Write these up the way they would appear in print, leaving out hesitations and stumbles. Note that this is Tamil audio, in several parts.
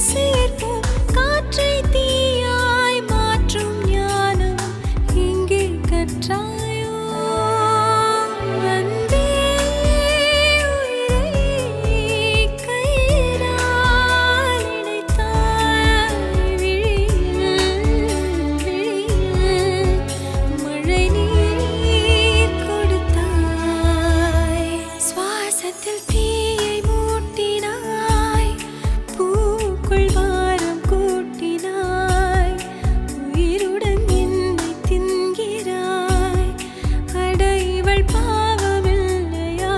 சேர்ப்போம். காற்றை தீயாய் மாற்றும் ஞானம் இங்கே கற்றாயோ? அன்பே உயிரை கயிறால் இணைத்தாய். விழியில் மழை நீர் கொடுத்தாய். சுவாசத்தில் தீயை மூட்டினாய். பூக்குள் வாரம் கூட்டினாய். உயிருடன் என்னை தின்கிறாய். அட இவள் பாவமில்லையா?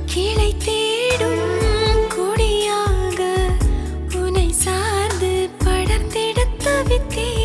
கிளை தேடும் கொடியாக உன்னை சார்ந்து படர்ந்திடத் தவித்தேன்.